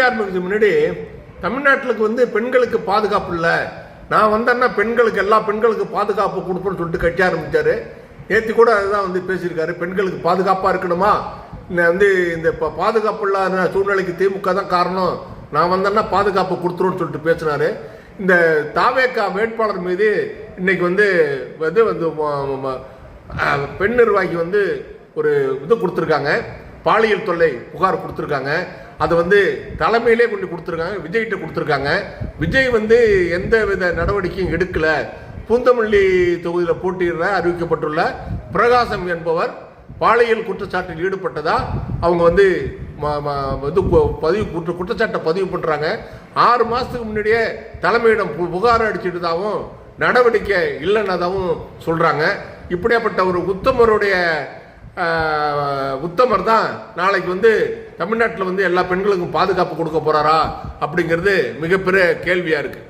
ஆரம்பிக்கிறது முன்னாடி தமிழ்நாட்டுக்கு வந்து பெண்களுக்கு பாதுகாப்பு இல்லை, நான் வந்தேன்னா பெண்களுக்கு எல்லா பெண்களுக்கு பாதுகாப்பு கொடுப்பேன்னு சொல்லிட்டு கட்சி ஆரம்பித்தார். நேற்று கூட அதுதான் வந்து பேசியிருக்காரு, பெண்களுக்கு பாதுகாப்பாக இருக்கணுமா, வந்து இந்த பாதுகாப்பு இல்லாத சூழ்நிலைக்கு திமுக தான் காரணம், நான் வந்தேன்னா பாதுகாப்பு கொடுத்துருன்னு சொல்லிட்டு பேசினாரு. இந்த தாவேகா வேட்பாளர் மீது இன்னைக்கு வந்து பெண் நிர்வாகி வந்து ஒரு இது கொடுத்துருக்காங்க, பாலியல் தொல்லை புகார் கொடுத்துருக்காங்க. அதை வந்து தலைமையிலே கொண்டு கொடுத்துருக்காங்க, விஜய்கிட்ட கொடுத்துருக்காங்க. விஜய் வந்து எந்த வித நடவடிக்கையும் எடுக்கல. பூந்தமல்லி தொகுதியில் போட்டியிட அறிவிக்கப்பட்டுள்ள பிரகாசம் என்பவர் பாலியல் குற்றச்சாட்டில் ஈடுபட்டதா அவங்க வந்து குற்றச்சாட்டை பதிவு பண்ணுறாங்க. 6 மாதத்துக்கு முன்னாடியே தலைமையிடம் புகார் அடிச்சுட்டதாகவும் நடவடிக்கை இல்லைன்னதாகவும் சொல்கிறாங்க. இப்படியாப்பட்ட ஒரு உத்தமர் தான் நாளைக்கு வந்து தமிழ்நாட்டில் வந்து எல்லா பெண்களுக்கும் பாதுகாப்பு கொடுக்க போகிறாரா அப்படிங்கிறது மிகப்பெரிய கேள்வியாக இருக்குது.